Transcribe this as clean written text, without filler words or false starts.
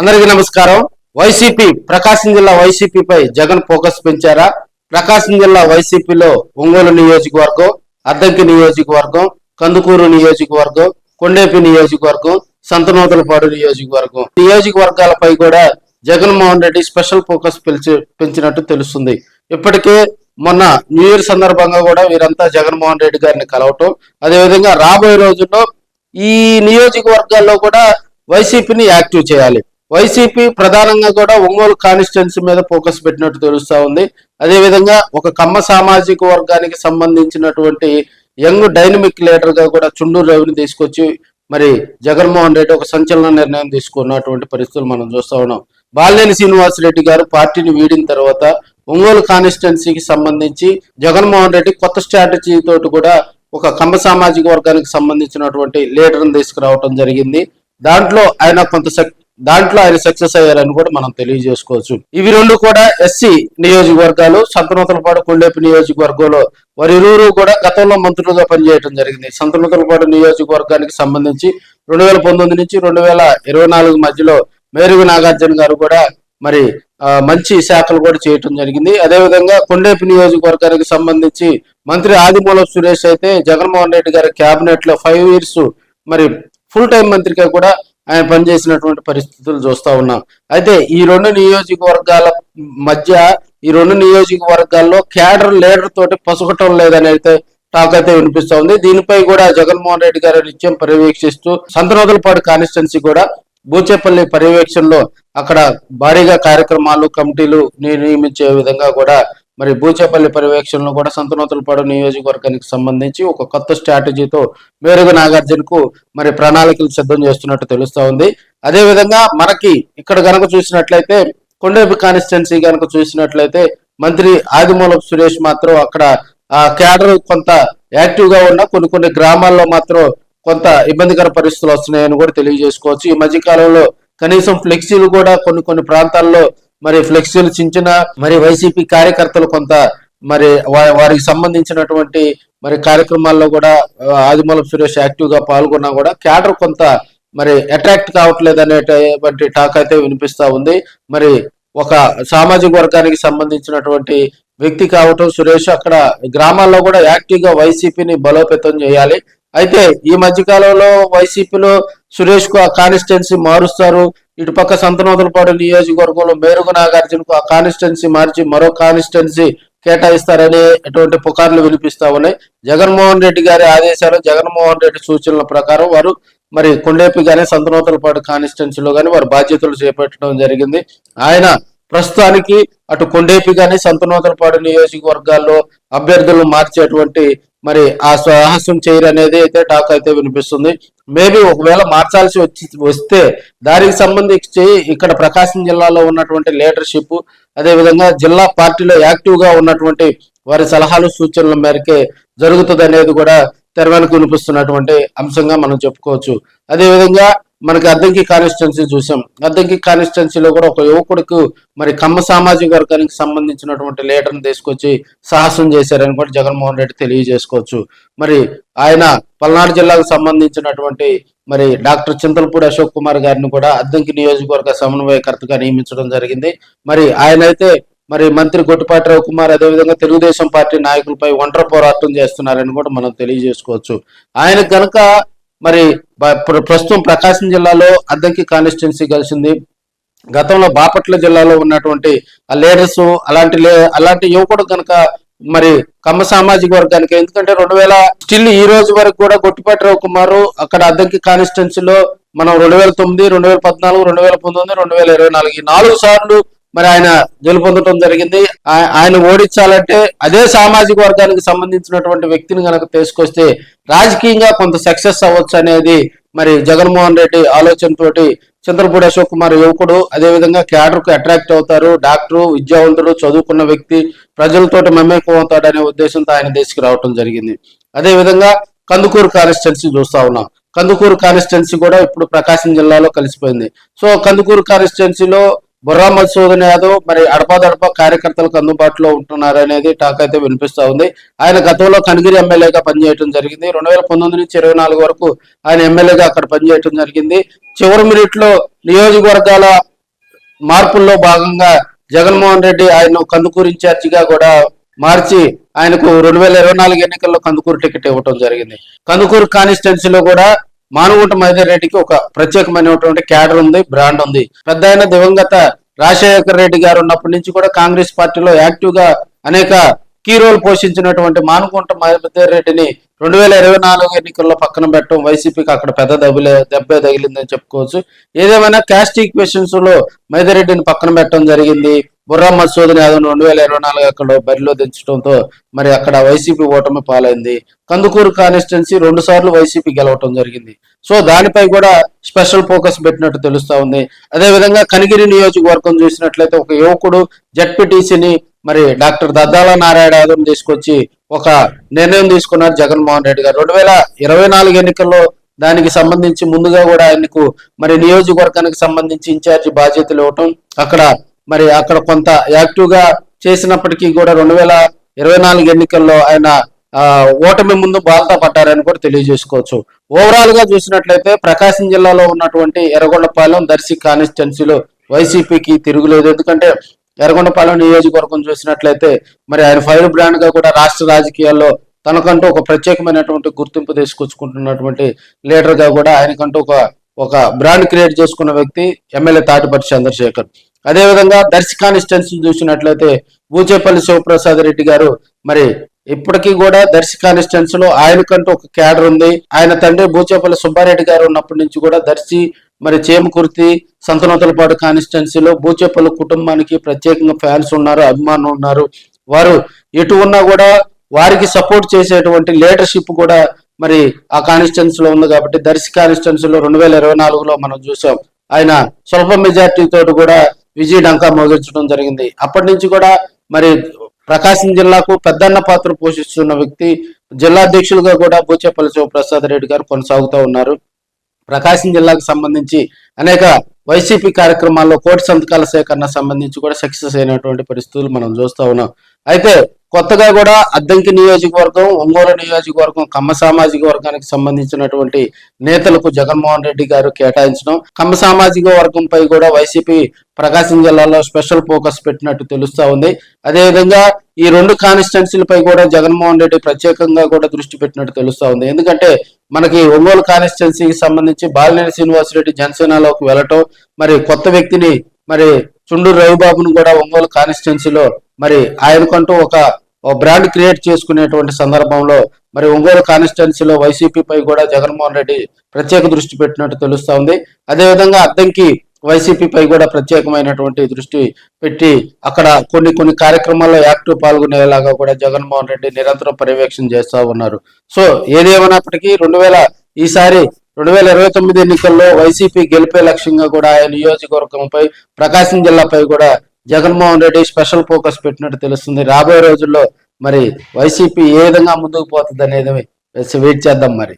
అందరికీ నమస్కారం. వైసీపీ ప్రకాశం జిల్లా వైసీపీపై జగన్ ఫోకస్ పెంచారా? ప్రకాశం జిల్లా వైసీపీలో ఒంగోలు నియోజకవర్గం, అద్దంకి నియోజకవర్గం, కందుకూరు నియోజకవర్గం, కొండేపి నియోజకవర్గం, సంతనూతలపాడు నియోజకవర్గాలపై కూడా జగన్మోహన్ రెడ్డి స్పెషల్ ఫోకస్ పెంచినట్టు తెలుస్తుంది. ఇప్పటికే మొన్న న్యూ ఇయర్ సందర్భంగా కూడా వీరంతా జగన్మోహన్ రెడ్డి గారిని కలవటం, అదేవిధంగా రాబోయే రోజుల్లో ఈ నియోజకవర్గాల్లో కూడా వైసీపీని యాక్టివ్ చేయాలి. వైసీపీ ప్రధానంగా కూడా ఒంగోలు కాన్స్టిట్యున్సీ మీద ఫోకస్ పెట్టినట్టు తెలుస్తా ఉంది. అదేవిధంగా ఒక కమ్మ సామాజిక వర్గానికి సంబంధించినటువంటి యంగ్ డైనమిక్ లీడర్ గా కూడా చుండూరు రవిని తీసుకొచ్చి మరి జగన్మోహన్ రెడ్డి ఒక సంచలన నిర్ణయం తీసుకున్నటువంటి పరిస్థితులు మనం చూస్తా ఉన్నాం. బాలినేని శ్రీనివాసరెడ్డి గారు పార్టీని వీడిన తర్వాత ఒంగోలు కాన్స్టిట్యున్సీకి సంబంధించి జగన్మోహన్ రెడ్డి కొత్త స్ట్రాటజీ తోటి కూడా ఒక కమ్మ సామాజిక వర్గానికి సంబంధించినటువంటి లీడర్ని తీసుకురావటం జరిగింది. దాంట్లో ఆయన సక్సెస్ అయ్యారని కూడా మనం తెలియజేసుకోవచ్చు. ఇవి రెండు కూడా ఎస్సీ నియోజకవర్గాలు. సంతనూతలపాడు, కొండేపి నియోజకవర్గంలో వారిరువురు కూడా గతంలో మంత్రులుగా పనిచేయడం జరిగింది. సంతనూతలపాడు నియోజకవర్గానికి సంబంధించి 2019 నుంచి 2024 మధ్యలో మేరుగు నాగార్జున గారు కూడా మరి మంచి శాఖలు కూడా చేయటం జరిగింది. అదేవిధంగా కొండేపి నియోజకవర్గానికి సంబంధించి మంత్రి ఆదిమూలపు సురేష్ అయితే జగన్మోహన్ రెడ్డి గారి క్యాబినెట్ లో 5 years మరి ఫుల్ టైం మంత్రిగా కూడా ఆయన పనిచేసినటువంటి పరిస్థితులు చూస్తా ఉన్నాం. అయితే ఈ రెండు నియోజకవర్గాల్లో క్యాడర్ లీడర్ తోటి పసుకటం లేదని అయితే టాక్ అయితే వినిపిస్తా ఉంది. దీనిపై కూడా జగన్మోహన్ రెడ్డి గారు నిత్యం పర్యవేక్షిస్తూ సంతనూతలపాడు కాన్స్టిట్యున్సీ కూడా బూచేపల్లి పర్యవేక్షణలో అక్కడ భారీగా కార్యక్రమాలు కమిటీలు నియమించే విధంగా కూడా మరి బూచేపల్లి పర్యవేక్షణలో కూడా సంతనూతలపాడు నియోజకవర్గానికి సంబంధించి ఒక కొత్త స్ట్రాటజీతో మేరుగు నాగార్జునకు మరి ప్రణాళికలు సిద్ధం చేస్తున్నట్టు తెలుస్తా ఉంది. అదేవిధంగా మనకి ఇక్కడ గనక చూసినట్లయితే కొండేపి కాన్స్టిట్యున్సీ గనక చూసినట్లయితే మంత్రి ఆదిమూలపు సురేష్ మాత్రం అక్కడ ఆ క్యాడర్ కొంత యాక్టివ్ గా ఉన్న కొన్ని గ్రామాల్లో మాత్రం కొంత ఇబ్బందికర పరిస్థితులు వస్తున్నాయని కూడా తెలియజేసుకోవచ్చు. ఈ మధ్య కాలంలో కనీసం ఫ్లెక్సీలు కూడా కొన్ని ప్రాంతాల్లో మరి ఫ్లెక్సీలు చించిన మరి వైసీపీ కార్యకర్తలు కొంత మరి వారికి సంబంధించినటువంటి మరి కార్యక్రమాల్లో కూడా ఆదిమూలపు సురేష్ యాక్టివ్ గా పాల్గొన్నా కూడా క్యాడర్ కొంత మరి అట్రాక్ట్ కావట్లేదు అనేటువంటి టాక్ అయితే వినిపిస్తా ఉంది. మరి ఒక సామాజిక వర్గానికి సంబంధించినటువంటి వ్యక్తి కావటం సురేష్ అక్కడ గ్రామాల్లో కూడా యాక్టివ్ గా వైసీపీని బలోపేతం చేయాలి. అయితే ఈ మధ్య కాలంలో వైసీపీలో సురేష్ కు ఆ కాన్స్టిట్యున్సీ మారుస్తారు, ఇటుపక్క సంతనూతలపాడు నియోజకవర్గంలో మేరుగు నాగార్జునకు ఆ కాన్స్టిట్యున్సీ మార్చి మరో కాన్స్టిట్యున్సీ కేటాయిస్తారనే ఎటువంటి పుకార్లు వినిపిస్తా ఉన్నాయి. జగన్మోహన్ రెడ్డి గారి ఆదేశాలు, జగన్మోహన్ రెడ్డి సూచనల ప్రకారం వారు మరి కొండేపి గానీ సంతనూతలపాడు కాన్స్టిట్యున్సీలో కానీ వారు బాధ్యతలు చేపట్టడం జరిగింది. ఆయన ప్రస్తుతానికి అటు కొండేపి గానీ సంతనూతలపాడు నియోజకవర్గాల్లో అభ్యర్థులను మార్చేటువంటి మరి ఆ సాహసం చేయరు అనేది అయితే టాక్ అయితే వినిపిస్తుంది. మేబీ ఒకవేళ మార్చాల్సి వస్తే దానికి సంబంధించి ఇక్కడ ప్రకాశం జిల్లాలో ఉన్నటువంటి లీడర్షిప్, అదేవిధంగా జిల్లా పార్టీలో యాక్టివ్ గా ఉన్నటువంటి వారి సలహాలు సూచనల మేరకే జరుగుతుంది అనేది కూడా తెరవెనక వినిపిస్తున్నటువంటి అంశంగా మనం చెప్పుకోవచ్చు. అదేవిధంగా మనకి అద్దంకి కాన్స్టిట్యున్సీ చూసాం. అద్దంకి కాన్స్టిట్యున్సీలో కూడా ఒక యువకుడికి మరి కమ్మ సామాజిక వర్గానికి సంబంధించినటువంటి లీడర్ని తీసుకొచ్చి సాహసం చేశారని కూడా జగన్మోహన్ రెడ్డి తెలియజేసుకోవచ్చు. మరి ఆయన పల్నాడు జిల్లాకు సంబంధించినటువంటి మరి డాక్టర్ చింతలపూడి అశోక్ కుమార్ గారిని కూడా అద్దంకి నియోజకవర్గ సమన్వయకర్తగా నియమించడం జరిగింది. మరి ఆయన అయితే మరి మంత్రి గొట్టిపాటి రవికుమార్ అదేవిధంగా తెలుగుదేశం పార్టీ నాయకులపై ఒంటరి పోరాటం చేస్తున్నారని కూడా మనం తెలియజేసుకోవచ్చు. ఆయన కనుక మరి ప్రస్తుతం ప్రకాశం జిల్లాలో అద్దంకి కాన్స్టిట్యున్సీ కలిసింది. గతంలో బాపట్ల జిల్లాలో ఉన్నటువంటి ఆ లీడర్స్ అలాంటి యువకుడు కనుక మరి కమ్మ సామాజిక వర్గానికి, ఎందుకంటే స్టిల్ ఈ రోజు వరకు కూడా గొట్టిపాటి రవికుమార్ అక్కడ అద్దంకి కాన్స్టిట్యున్సీలో మనం 2009, 2014, 2019, 2024 ఈ 4 సార్లు మరి ఆయన గెలుపొందడం జరిగింది. ఆయన ఓడించాలంటే అదే సామాజిక వర్గానికి సంబంధించినటువంటి వ్యక్తిని కనుక తీసుకొస్తే రాజకీయంగా కొంత సక్సెస్ అవ్వచ్చు అనేది మరి జగన్మోహన్ రెడ్డి ఆలోచనతోటి చింతలపూడి అశోక్ కుమార్ యువకుడు, అదేవిధంగా క్యాడర్ కు అట్రాక్ట్ అవుతారు, డాక్టరు, విద్యావంతుడు, చదువుకున్న వ్యక్తి, ప్రజలతోటి మమేకం అవుతాడు అనే ఉద్దేశంతో ఆయన దేశకి రావటం జరిగింది. అదేవిధంగా కందుకూరు కాన్స్టిట్యున్సీ చూస్తా ఉన్నాం. కందుకూరు కాన్స్టిట్యున్సీ కూడా ఇప్పుడు ప్రకాశం జిల్లాలో కలిసిపోయింది. సో కందుకూరు కాన్స్టిట్యున్సీలో బుర్రా మధుసూదన్ యాదవ్ మరి అడపాదడప కార్యకర్తలకు అందుబాటులో ఉంటున్నారు అనేది టాక్ అయితే వినిపిస్తా ఉంది. ఆయన గతంలో కనిగిరి ఎమ్మెల్యేగా పనిచేయడం జరిగింది. 2019 నుంచి 24 వరకు ఆయన ఎమ్మెల్యేగా అక్కడ పనిచేయడం జరిగింది. చివరి మినిట్ లో నియోజకవర్గాల మార్పుల్లో భాగంగా జగన్మోహన్ రెడ్డి ఆయన కందుకూరు ఇన్ఛార్జిగా కూడా మార్చి ఆయనకు 2024 ఎన్నికల్లో కందుకూరు టికెట్ ఇవ్వడం జరిగింది. కందుకూరు కాన్స్టిట్యున్సీలో కూడా మానుగుంట మైదర్ రెడ్డికి ఒక ప్రత్యేకమైనటువంటి క్యాడర్ ఉంది, బ్రాండ్ ఉంది. పెద్ద ఆయన దివంగత రాజశేఖర రెడ్డి గారు ఉన్నప్పటి నుంచి కూడా కాంగ్రెస్ పార్టీలో యాక్టివ్ గా అనేక కీ రోల్ పోషించినటువంటి మానుగుంట మైదర్ రెడ్డిని 2024 ఎన్నికల్లో పక్కన పెట్టడం వైసీపీకి అక్కడ పెద్ద దెబ్బే తగిలిందని చెప్పుకోవచ్చు. ఏదేమైనా క్యాస్ట్ ఈక్వేషన్స్ లో మైదర్ రెడ్డిని పక్కన పెట్టడం జరిగింది. బుర్రా మధుసూదన్ యాదవ్ 2024 అక్కడ బరిలో దించడంతో మరి అక్కడ వైసీపీ ఓటమి పాలైంది. కందుకూరు కాన్స్టిట్యున్సీ 2 సార్లు వైసీపీ గెలవటం జరిగింది. సో దానిపై కూడా స్పెషల్ ఫోకస్ పెట్టినట్టు తెలుస్తా ఉంది. అదేవిధంగా కనిగిరి నియోజకవర్గం చూసినట్లయితే ఒక యువకుడు జడ్పీటీసీని మరి డాక్టర్ దద్దాల నారాయణ యాదవ్ తీసుకొచ్చి ఒక నిర్ణయం తీసుకున్నారు జగన్మోహన్ రెడ్డి గారు. 2024 ఎన్నికల్లో దానికి సంబంధించి ముందుగా కూడా ఆయనకు మరి నియోజకవర్గానికి సంబంధించి ఇన్ఛార్జి బాధ్యతలు ఇవ్వటం, అక్కడ కొంత యాక్టివ్ గా చేసినప్పటికీ కూడా 2024 ఎన్నికల్లో ఆయన ఓటమి ముందు బాల్తా పట్టారని కూడా తెలియజేసుకోవచ్చు. ఓవరాల్ గా చూసినట్లయితే ప్రకాశం జిల్లాలో ఉన్నటువంటి ఎర్రగొండపాలెం, దర్శి కాన్స్టిట్యున్సీలో వైసీపీకి తిరుగులేదు. ఎందుకంటే ఎర్రగొండపాలెం నియోజకవర్గం చూసినట్లయితే మరి ఆయన ఫైర్ బ్రాండ్ గా కూడా రాష్ట్ర రాజకీయాల్లో తనకంటూ ఒక ప్రత్యేకమైనటువంటి గుర్తింపు తీసుకొచ్చుకుంటున్నటువంటి లీడర్ గా కూడా ఆయనకంటూ ఒక బ్రాండ్ క్రియేట్ చేసుకున్న వ్యక్తి ఎమ్మెల్యే తాటిపట్టి చంద్రశేఖర్. అదేవిధంగా దర్శి కాన్స్టిట్యున్సీ చూసినట్లయితే బూచేపల్లి శివప్రసాద్ రెడ్డి గారు మరి ఇప్పటికీ కూడా దర్శి కాన్స్టిట్యున్సీలో ఆయనకంటూ ఒక క్యాడర్ ఉంది. ఆయన తండ్రి బూచేపల్లి సుబ్బారెడ్డి గారు ఉన్నప్పటి నుంచి కూడా దర్శి మరి చేమకుర్తి, సంతనూతలపాడు కాన్స్టిట్యున్సీలో బూచేపల్లి కుటుంబానికి ప్రత్యేకంగా ఫ్యాన్స్ ఉన్నారు, అభిమానులు ఉన్నారు. వారు ఎటు ఉన్నా కూడా వారికి సపోర్ట్ చేసేటువంటి లీడర్షిప్ కూడా మరి ఆ కాన్స్టిట్యున్సీలో ఉంది. కాబట్టి దర్శి కాన్స్టిట్యున్సీలో 2024లో మనం చూసాం ఆయన స్వల్ప మెజార్టీ తోటి కూడా విజయ డంకా మోగించడం జరిగింది. అప్పటి నుంచి కూడా మరి ప్రకాశం జిల్లాకు పెద్దన్న పాత్ర పోషిస్తున్న వ్యక్తి, జిల్లా అధ్యక్షులుగా కూడా బూచేపల్లి శివప్రసాద్ రెడ్డి గారు కొనసాగుతూ ఉన్నారు. ప్రకాశం జిల్లాకు సంబంధించి అనేక వైసీపీ కార్యక్రమాల్లో కోటి సంతకాల సేకరణ సంబంధించి కూడా సక్సెస్ అయినటువంటి పరిస్థితులు మనం చూస్తూ ఉన్నాం. అయితే కొత్తగా కూడా అద్దంకి నియోజకవర్గం, ఒంగోలు నియోజకవర్గం, కమ్మ సామాజిక వర్గానికి సంబంధించినటువంటి నేతలకు జగన్మోహన్ రెడ్డి గారు కేటాయించడం, కమ్మ సామాజిక వర్గంపై కూడా వైసీపీ ప్రకాశం జిల్లాలో స్పెషల్ ఫోకస్ పెట్టినట్టు తెలుస్తా ఉంది. అదేవిధంగా ఈ 2 కాన్స్టిట్యున్సీలపై కూడా జగన్మోహన్ రెడ్డి ప్రత్యేకంగా కూడా దృష్టి పెట్టినట్టు తెలుస్తా ఉంది. ఎందుకంటే మనకి ఒంగోలు కాన్స్టిట్యున్సీకి సంబంధించి బాలినేని శ్రీనివాసరెడ్డి జనసేనలోకి వెళ్ళటం, మరి కొత్త వ్యక్తిని మరి చుండూరు రవిబాబును కూడా ఒంగోలు కాన్స్టిట్యున్సీలో మరి ఆయనకంటూ ఒక బ్రాండ్ క్రియేట్ చేసుకునేటువంటి సందర్భంలో మరి ఒంగోలు కాన్స్టిట్యున్సీలో వైసీపీపై కూడా జగన్మోహన్ రెడ్డి ప్రత్యేక దృష్టి పెట్టినట్టు తెలుస్తా ఉంది. అదేవిధంగా అద్దంకి వైసీపీపై కూడా ప్రత్యేకమైనటువంటి దృష్టి పెట్టి అక్కడ కొన్ని కార్యక్రమాల్లో యాక్టివ్ పాల్గొనేలాగా కూడా జగన్మోహన్ రెడ్డి నిరంతరం పర్యవేక్షణ చేస్తా ఉన్నారు. సో ఏదేమైనప్పటికీ ఈసారి 2029 ఎన్నికల్లో వైసీపీ గెలిపే లక్ష్యంగా కూడా ఆయన నియోజకవర్గంపై, ప్రకాశం జిల్లాపై కూడా జగన్మోహన్ రెడ్డి స్పెషల్ ఫోకస్ పెట్టినట్టు తెలుస్తుంది. రాబోయే రోజుల్లో మరి వైసీపీ ఏ విధంగా ముందుకు పోతుంది అనేది వెయిట్ చేద్దాం మరి.